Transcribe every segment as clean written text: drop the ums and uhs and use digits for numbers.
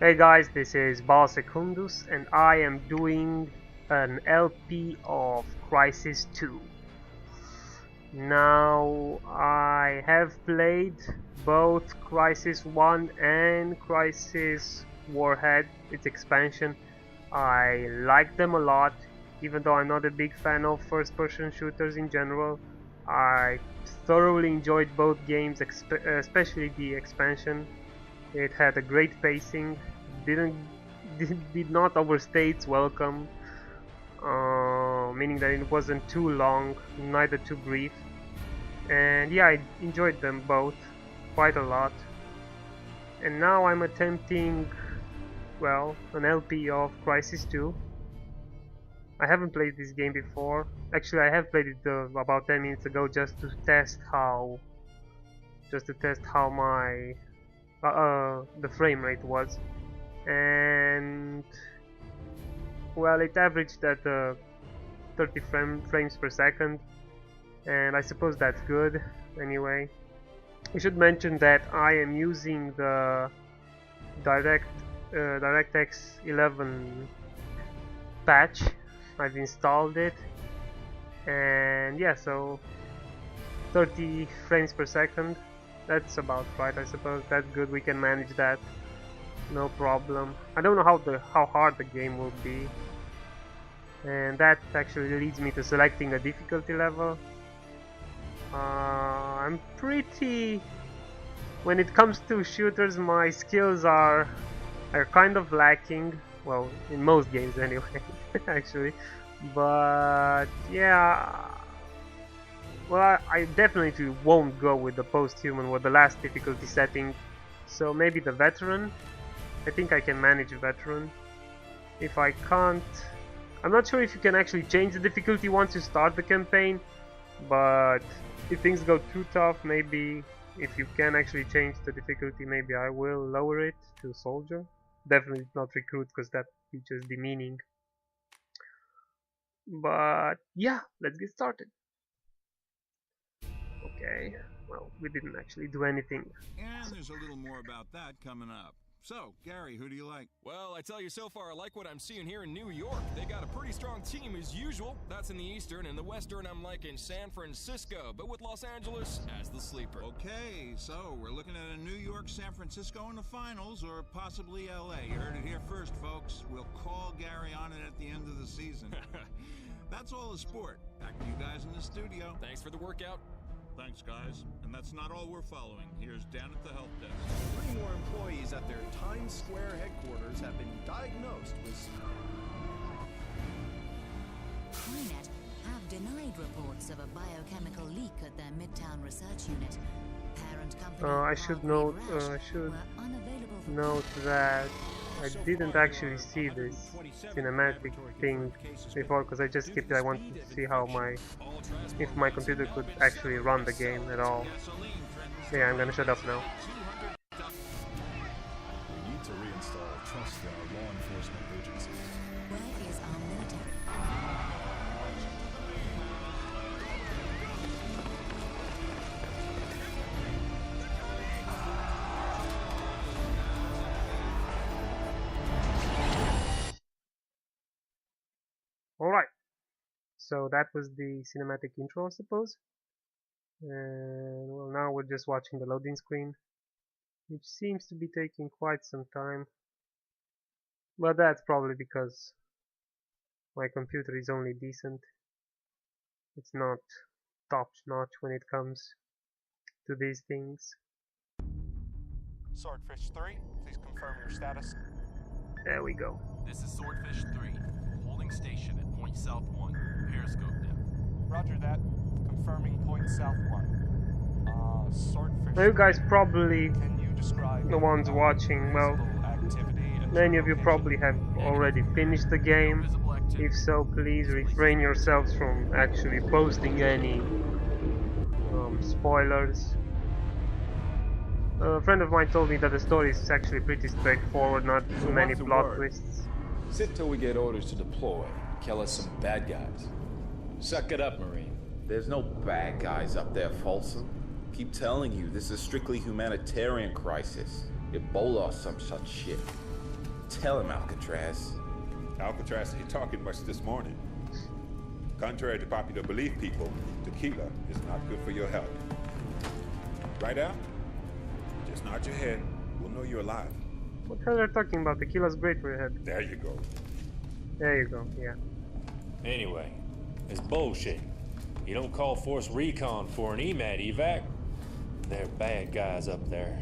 Hey guys, this is Bal Secundus and I am doing an LP of Crysis 2. Now, I have played both Crysis 1 and Crysis Warhead, its expansion. I like them a lot, even though I'm not a big fan of first-person shooters in general. I thoroughly enjoyed both games, especially the expansion. It had a great pacing, did not overstay its welcome, meaning that it wasn't too long, neither too brief. And yeah, I enjoyed them both quite a lot. And now I'm attempting, well, an LP of Crysis 2. I haven't played this game before. Actually, I have played it about 10 minutes ago just to test how my the frame rate was, and well, it averaged at 30 frames per second, and I suppose that's good. Anyway, we should mention that I am using the DirectX 11 patch. I've installed it, and yeah, so 30 frames per second, that's about right, I suppose. That's good, we can manage that, no problem. I don't know how hard the game will be, and that actually leads me to selecting a difficulty level. I'm pretty... when it comes to shooters, my skills are kind of lacking, well, in most games anyway, actually, but yeah. Well, I definitely won't go with the post-human or the last difficulty setting, so maybe the veteran. I think I can manage veteran. If I can't... I'm not sure if you can actually change the difficulty once you start the campaign, but if things go too tough, maybe if you can actually change the difficulty, maybe I will lower it to soldier. Definitely not recruit, because that features demeaning. But yeah, let's get started. Okay, well, we didn't actually do anything. And there's a little more about that coming up. So, Gary, who do you like? Well, I tell you, so far I like what I'm seeing here in New York. They got a pretty strong team as usual. That's in the Eastern. In the Western, I'm liking San Francisco, but with Los Angeles as the sleeper. Okay, so we're looking at a New York, San Francisco in the finals, or possibly LA. You heard it here first, folks. We'll call Gary on it at the end of the season. That's all the sport. Back to you guys in the studio. Thanks for the workout. Thanks, guys. And that's not all we're following. Here's Dan at the help desk. 3 more employees at their Times Square headquarters have been diagnosed with... Crytek have denied reports of a biochemical leak at their Midtown research unit. Parent company I should note that I didn't actually see this cinematic thing before, because I just skipped it. I wanted to see how if my computer could actually run the game at all. Yeah, I'm gonna shut up now. We need to reinstall trust in our law enforcement agencies. Where is our military? Alright, so that was the cinematic intro, I suppose. And well, now we're just watching the loading screen, which seems to be taking quite some time. But that's probably because my computer is only decent. It's not top-notch when it comes to these things. Swordfish 3, please confirm your status. There we go. This is Swordfish 3, holding station at point south 1, periscope depth. Roger that. Confirming point south 1. Swordfish Now you guys 3, probably, can you describe the ones watching, well, many of you probably have already finished the game. If so, please refrain yourselves from actually posting any spoilers. A friend of mine told me that the story is actually pretty straightforward, not too many plot twists. Sit till we get orders to deploy. Kill us some bad guys. Suck it up, Marine. There's no bad guys up there, Folsom. Keep telling you, this is strictly humanitarian crisis. Ebola or some such shit. Tell him, Alcatraz. Alcatraz ain't talking much this morning. Contrary to popular belief, people, tequila is not good for your health. Right, Al? Just nod your head. We'll know you're alive. What the hell are you talking about? Tequila's great for your head. There you go. There you go, yeah. Anyway, it's bullshit. You don't call Force Recon for an EMAT evac. They're bad guys up there.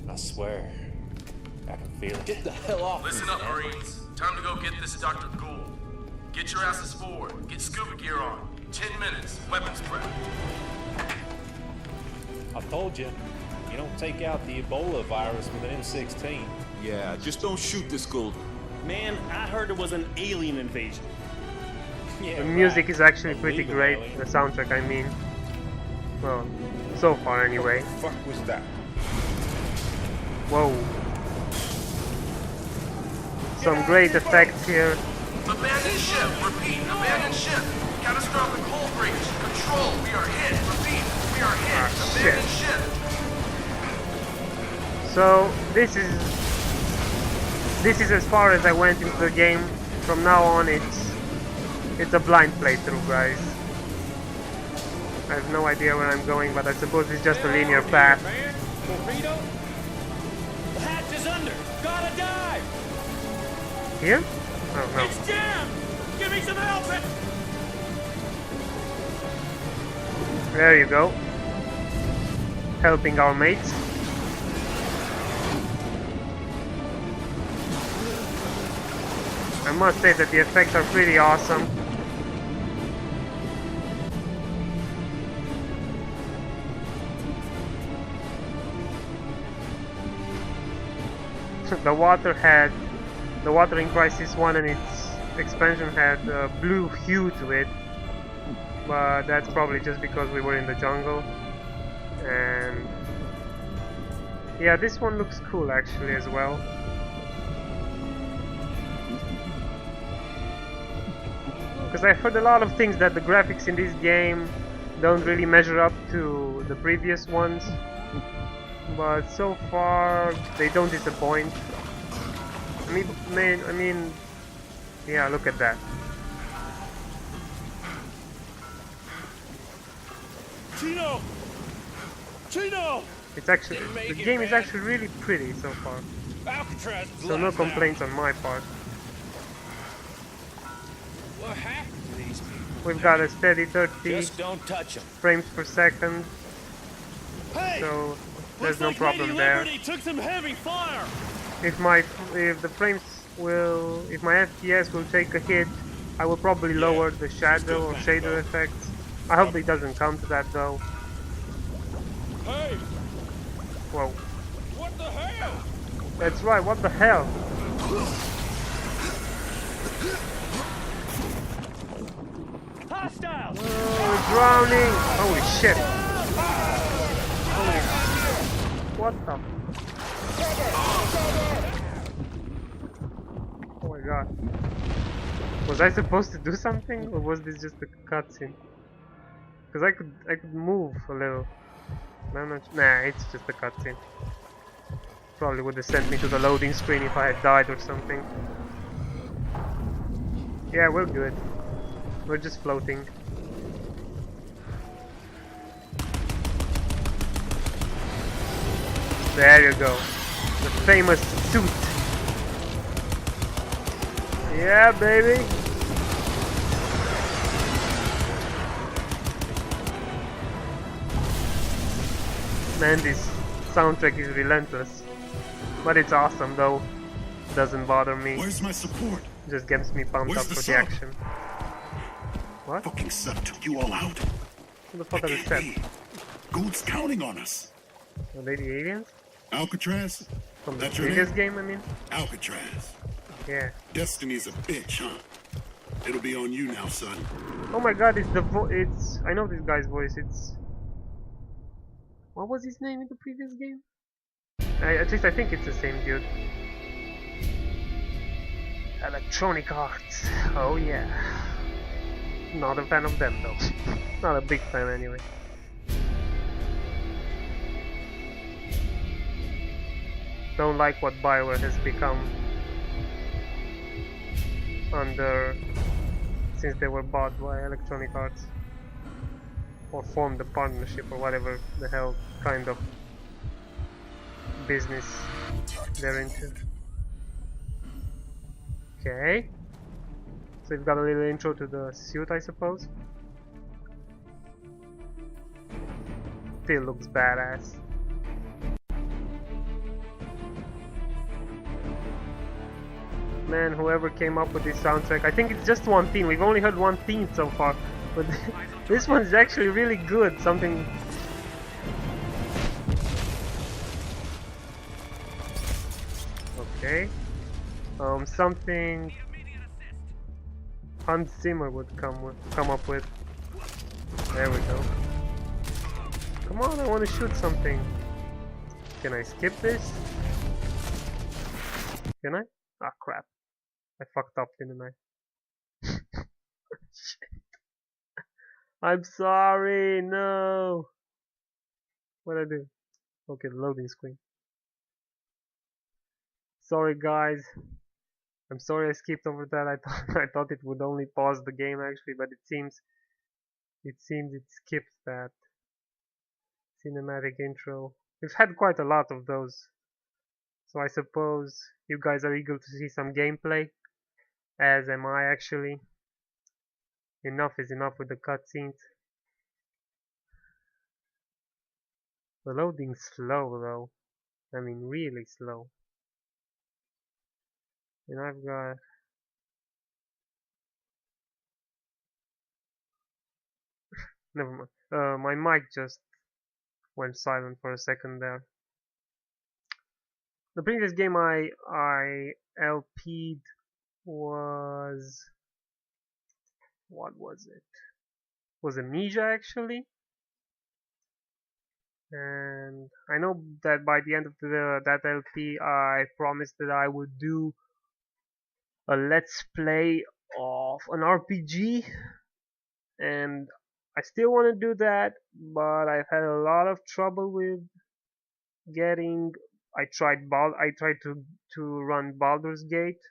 I swear. I can feel it. Get the hell off me. Listen up, Marines. Time to go get this Dr. Gould. Get your asses forward. Get scuba gear on. 10 minutes. Weapons prep. I told you, you don't take out the Ebola virus with an M16. Yeah, just don't shoot this Gould. Man, I heard it was an alien invasion. Yeah, The music right. is actually pretty Illegal great. alien. The soundtrack, I mean. Well, so far anyway. What the fuck was that? Whoa. Some great effects here. Abandoned ship. Repeat. Abandoned ship. Catastrophic hull breach. Control. We are hit. Repeat. We are hit. Abandoned ship. So this is as far as I went into the game. From now on it's a blind playthrough, guys. I have no idea where I'm going, but I suppose it's just a linear path. Torpedo? The hatch is under. Gotta dive. Here? Oh no. It's jammed. Give me some help. There you go. Helping our mates. I must say that the effects are pretty awesome. The water in Crysis 1 and its expansion had a blue hue to it, but that's probably just because we were in the jungle. And yeah, this one looks cool actually as well. Because I've heard a lot of things that the graphics in this game don't really measure up to the previous ones, but so far they don't disappoint. I mean, yeah, look at that. Chino! Chino! It's actually, the game is actually really pretty so far. Alcatraz is So no left now. complaints on my part. What happened to these people? We've got a steady 30 Just don't touch them. frames per second, Hey! so there's Looks no like problem Lady there. Liberty took some heavy fire. If my FPS will take a hit, I will probably lower the shadow or shader effects. I hope it doesn't come to that though. Hey! Whoa. What the hell? That's right, what the hell? Hostiles! Oh, we're drowning! Holy shit! Holy... What the... Oh my god. Was I supposed to do something, or was this just a cutscene? Because I could move a little. Nah, it's just a cutscene. Probably would have sent me to the loading screen if I had died or something. Yeah, we're good. We're just floating. There you go. The famous suit. Yeah, baby. Man, this soundtrack is relentless. But it's awesome though. Doesn't bother me. Where's my support? Just gets me pumped Where's up the for the sub? action. What? Fucking sub took you all out. Who the fuck are the set? Gould's counting on us. Are they the aliens? Alcatraz? From the That's your previous name? game, I mean? Alcatraz. Yeah. Destiny's a bitch, huh? It'll be on you now, son. Oh my god, it's the it's... I know this guy's voice, it's... What was his name in the previous game? At least I think it's the same dude. Electronic Arts. Oh yeah. Not a fan of them though. Not a big fan anyway. Don't like what BioWare has become. under, since they were bought by Electronic Arts, or formed a partnership or whatever the hell kind of business they're into. Okay, so we've got a little intro to the suit, I suppose. Still looks badass. Man, whoever came up with this soundtrack, I think it's just one theme. We've only heard one theme so far, but this one's actually really good. Something. Okay. Something Hans Zimmer would come up with. There we go. Come on, I want to shoot something. Can I skip this? Can I? Ah, crap. I fucked up, didn't I? Shit. I'm sorry, no. What'd I do? Okay, the loading screen. Sorry, guys. I'm sorry I skipped over that. I thought it would only pause the game actually, but it seems it skipped that cinematic intro. We've had quite a lot of those, so I suppose you guys are eager to see some gameplay, as am I actually. Enough is enough with the cutscenes. The loading's slow though. I mean really slow. And I've got never mind. My mic just went silent for a second there. The previous game I LP'd was, what was it? Was Amnesia actually. And I know that by the end of that LP I promised that I would do a let's play of an RPG, and I still want to do that, but I've had a lot of trouble with getting. I tried to run Baldur's Gate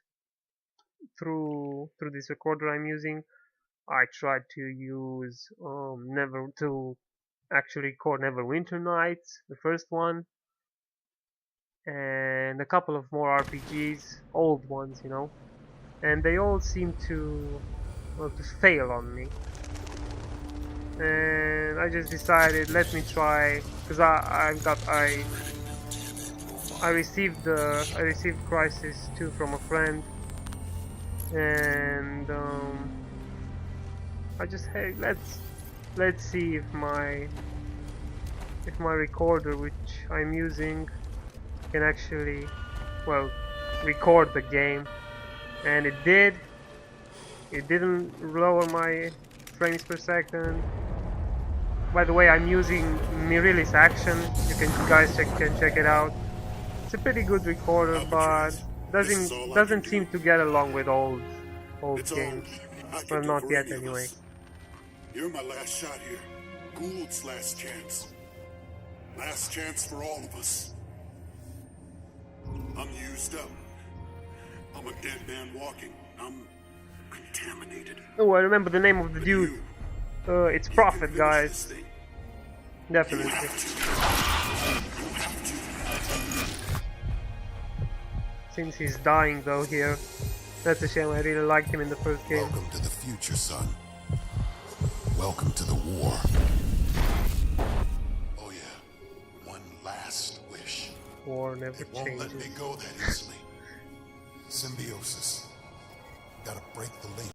through this recorder I'm using. I tried to use actually record Neverwinter Nights, the first one, and a couple of more RPGs, old ones, you know, and they all seem to fail on me. And I just decided, let me try, because I received Crysis 2 from a friend, and I just, hey, let's see if my recorder, which I'm using, can actually, well, record the game. And it did. It didn't lower my frames per second. By the way, I'm using Mirilis Action. You guys can check it out. It's a pretty good recorder, but doesn't seem to get along with old games. Well, not yet anyway. You're my last shot here. Gould's last chance. Last chance for all of us. I'm used up. I'm a dead man walking. I'm contaminated. Oh, I remember the name of the dude. It's Prophet, guys. Definitely. Since he's dying though here. That's a shame, I really liked him in the first game. Welcome to the future, son. Welcome to the war. Oh yeah, one last wish. War never changes. Won't let me go that easily. Symbiosis. Gotta break the link.